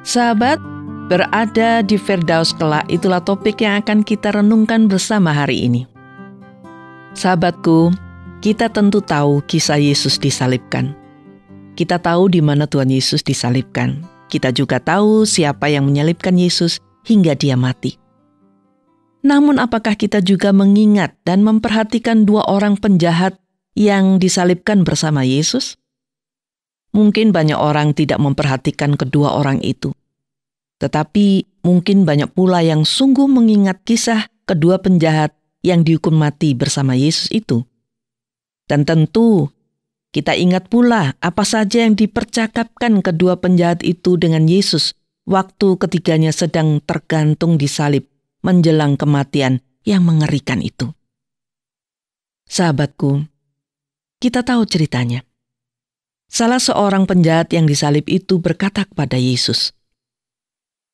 Sahabat, berada di Firdaus kelak itulah topik yang akan kita renungkan bersama hari ini. Sahabatku, kita tentu tahu kisah Yesus disalibkan. Kita tahu di mana Tuhan Yesus disalibkan. Kita juga tahu siapa yang menyalibkan Yesus hingga dia mati. Namun apakah kita juga mengingat dan memperhatikan dua orang penjahat yang disalibkan bersama Yesus? Mungkin banyak orang tidak memperhatikan kedua orang itu. Tetapi mungkin banyak pula yang sungguh mengingat kisah kedua penjahat yang dihukum mati bersama Yesus itu. Dan tentu kita ingat pula apa saja yang dipercakapkan kedua penjahat itu dengan Yesus waktu ketiganya sedang tergantung di salib menjelang kematian yang mengerikan itu. Sahabatku, kita tahu ceritanya. Salah seorang penjahat yang disalib itu berkata kepada Yesus,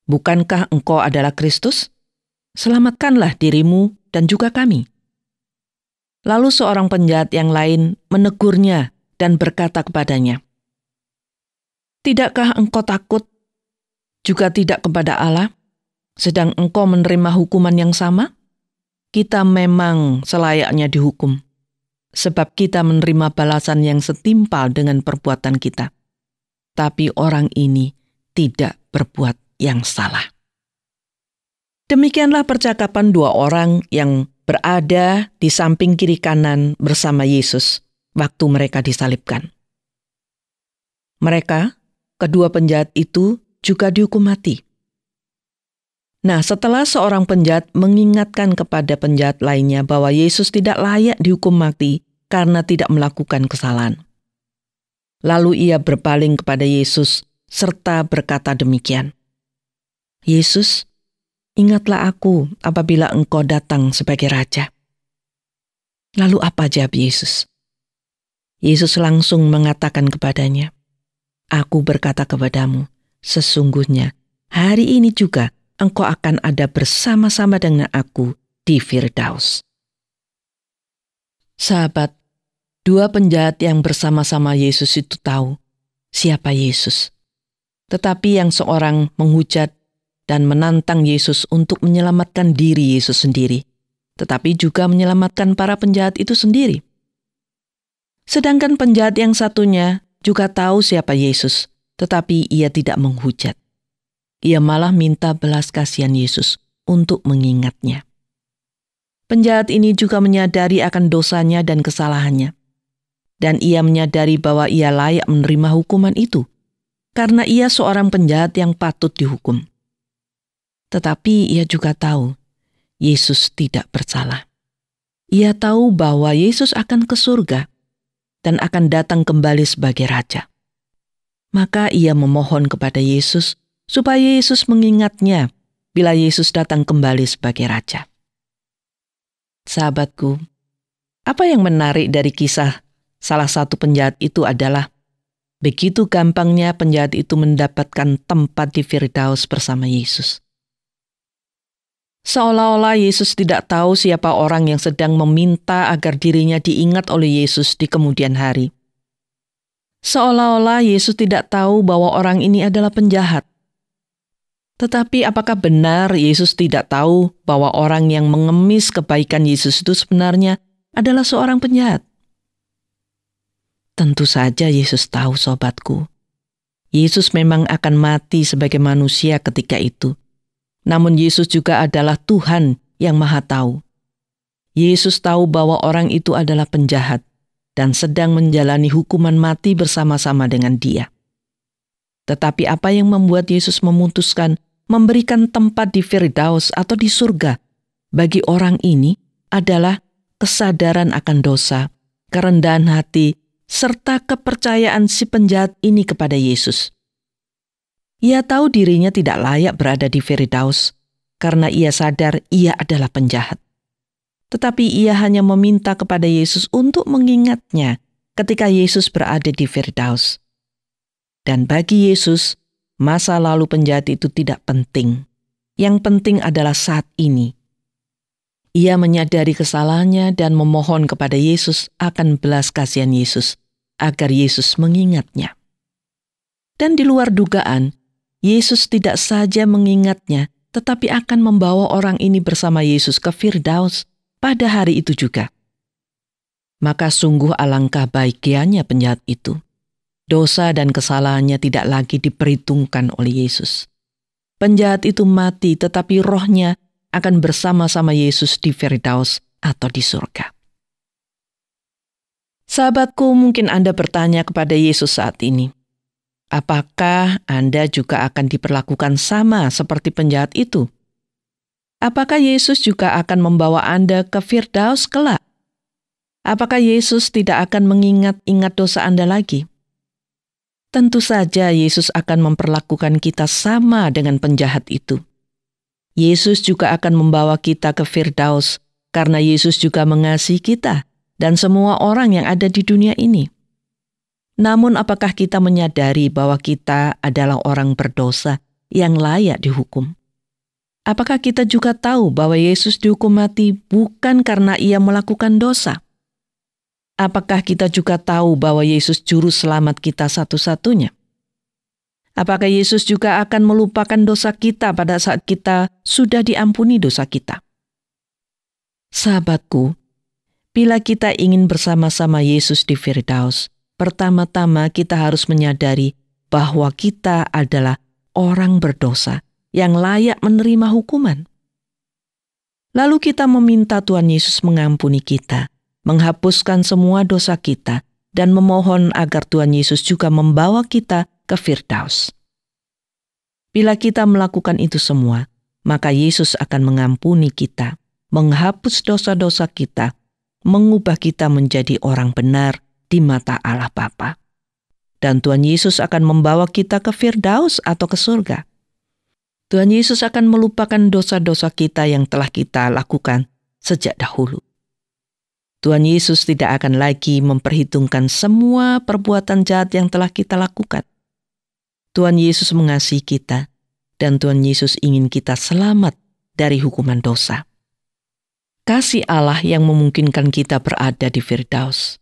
"Bukankah engkau adalah Kristus? Selamatkanlah dirimu dan juga kami." Lalu seorang penjahat yang lain menegurnya dan berkata kepadanya, "Tidakkah engkau takut juga tidak kepada Allah, sedang engkau menerima hukuman yang sama? Kita memang selayaknya dihukum, sebab kita menerima balasan yang setimpal dengan perbuatan kita. Tapi orang ini tidak berbuat yang salah." Demikianlah percakapan dua orang yang berada di samping kiri kanan bersama Yesus waktu mereka disalibkan. Mereka, kedua penjahat itu, juga dihukum mati. Nah, setelah seorang penjahat mengingatkan kepada penjahat lainnya bahwa Yesus tidak layak dihukum mati karena tidak melakukan kesalahan. Lalu ia berpaling kepada Yesus serta berkata demikian, "Yesus, ingatlah aku apabila engkau datang sebagai Raja." Lalu apa jawab Yesus? Yesus langsung mengatakan kepadanya, "Aku berkata kepadamu, sesungguhnya hari ini juga engkau akan ada bersama-sama dengan aku di Firdaus." Sahabat, dua penjahat yang bersama-sama Yesus itu tahu siapa Yesus. Tetapi yang seorang menghujat dan menantang Yesus untuk menyelamatkan diri Yesus sendiri, tetapi juga menyelamatkan para penjahat itu sendiri. Sedangkan penjahat yang satunya juga tahu siapa Yesus, tetapi ia tidak menghujat. Ia malah minta belas kasihan Yesus untuk mengingatnya. Penjahat ini juga menyadari akan dosanya dan kesalahannya. Dan ia menyadari bahwa ia layak menerima hukuman itu, karena ia seorang penjahat yang patut dihukum. Tetapi ia juga tahu, Yesus tidak bersalah. Ia tahu bahwa Yesus akan ke surga dan akan datang kembali sebagai Raja. Maka ia memohon kepada Yesus supaya Yesus mengingatnya bila Yesus datang kembali sebagai Raja. Sahabatku, apa yang menarik dari kisah salah satu penjahat itu adalah begitu gampangnya penjahat itu mendapatkan tempat di Firdaus bersama Yesus. Seolah-olah Yesus tidak tahu siapa orang yang sedang meminta agar dirinya diingat oleh Yesus di kemudian hari. Seolah-olah Yesus tidak tahu bahwa orang ini adalah penjahat. Tetapi apakah benar Yesus tidak tahu bahwa orang yang mengemis kebaikan Yesus itu sebenarnya adalah seorang penjahat? Tentu saja Yesus tahu, sobatku. Yesus memang akan mati sebagai manusia ketika itu. Namun Yesus juga adalah Tuhan yang Maha Tahu. Yesus tahu bahwa orang itu adalah penjahat dan sedang menjalani hukuman mati bersama-sama dengan dia. Tetapi apa yang membuat Yesus memutuskan memberikan tempat di Firdaus atau di surga bagi orang ini adalah kesadaran akan dosa, kerendahan hati, serta kepercayaan si penjahat ini kepada Yesus. Ia tahu dirinya tidak layak berada di Firdaus karena ia sadar ia adalah penjahat. Tetapi ia hanya meminta kepada Yesus untuk mengingatnya ketika Yesus berada di Firdaus. Dan bagi Yesus, masa lalu penjahat itu tidak penting. Yang penting adalah saat ini. Ia menyadari kesalahannya dan memohon kepada Yesus akan belas kasihan Yesus, agar Yesus mengingatnya. Dan di luar dugaan, Yesus tidak saja mengingatnya, tetapi akan membawa orang ini bersama Yesus ke Firdaus pada hari itu juga. Maka sungguh alangkah bahagianya penjahat itu. Dosa dan kesalahannya tidak lagi diperhitungkan oleh Yesus. Penjahat itu mati, tetapi rohnya akan bersama-sama Yesus di Firdaus atau di surga. Sahabatku, mungkin Anda bertanya kepada Yesus saat ini, apakah Anda juga akan diperlakukan sama seperti penjahat itu? Apakah Yesus juga akan membawa Anda ke Firdaus kelak? Apakah Yesus tidak akan mengingat-ingat dosa Anda lagi? Tentu saja Yesus akan memperlakukan kita sama dengan penjahat itu. Yesus juga akan membawa kita ke Firdaus karena Yesus juga mengasihi kita dan semua orang yang ada di dunia ini. Namun apakah kita menyadari bahwa kita adalah orang berdosa yang layak dihukum? Apakah kita juga tahu bahwa Yesus dihukum mati bukan karena ia melakukan dosa? Apakah kita juga tahu bahwa Yesus juru selamat kita satu-satunya? Apakah Yesus juga akan melupakan dosa kita pada saat kita sudah diampuni dosa kita? Sahabatku, bila kita ingin bersama-sama Yesus di Firdaus, pertama-tama kita harus menyadari bahwa kita adalah orang berdosa yang layak menerima hukuman. Lalu kita meminta Tuhan Yesus mengampuni kita, menghapuskan semua dosa kita, dan memohon agar Tuhan Yesus juga membawa kita ke Firdaus. Bila kita melakukan itu semua, maka Yesus akan mengampuni kita, menghapus dosa-dosa kita, mengubah kita menjadi orang benar di mata Allah Bapa. Dan Tuhan Yesus akan membawa kita ke Firdaus atau ke surga. Tuhan Yesus akan melupakan dosa-dosa kita yang telah kita lakukan sejak dahulu. Tuhan Yesus tidak akan lagi memperhitungkan semua perbuatan jahat yang telah kita lakukan. Tuhan Yesus mengasihi kita, dan Tuhan Yesus ingin kita selamat dari hukuman dosa. Kasih Allah yang memungkinkan kita berada di Firdaus.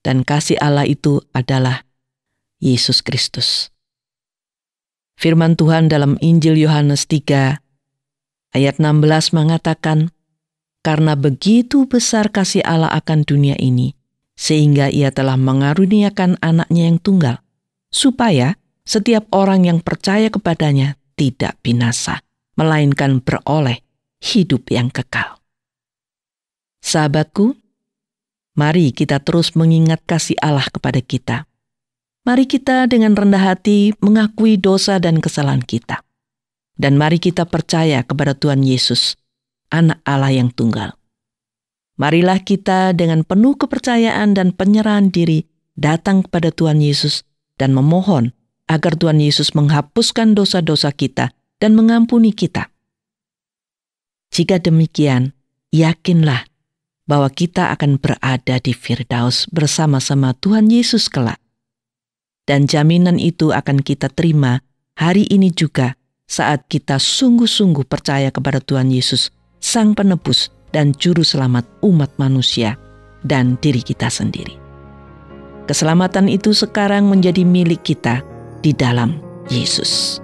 Dan kasih Allah itu adalah Yesus Kristus. Firman Tuhan dalam Injil Yohanes 3, ayat 16 mengatakan, karena begitu besar kasih Allah akan dunia ini, sehingga ia telah mengaruniakan anaknya yang tunggal, supaya setiap orang yang percaya kepadanya tidak binasa, melainkan beroleh hidup yang kekal. Sahabatku, mari kita terus mengingat kasih Allah kepada kita. Mari kita dengan rendah hati mengakui dosa dan kesalahan kita. Dan mari kita percaya kepada Tuhan Yesus, Anak Allah yang tunggal. Marilah kita dengan penuh kepercayaan dan penyerahan diri datang kepada Tuhan Yesus dan memohon agar Tuhan Yesus menghapuskan dosa-dosa kita dan mengampuni kita. Jika demikian, yakinlah bahwa kita akan berada di Firdaus bersama-sama Tuhan Yesus kelak. Dan jaminan itu akan kita terima hari ini juga saat kita sungguh-sungguh percaya kepada Tuhan Yesus, Sang Penebus dan Juru Selamat umat manusia dan diri kita sendiri. Keselamatan itu sekarang menjadi milik kita di dalam Yesus.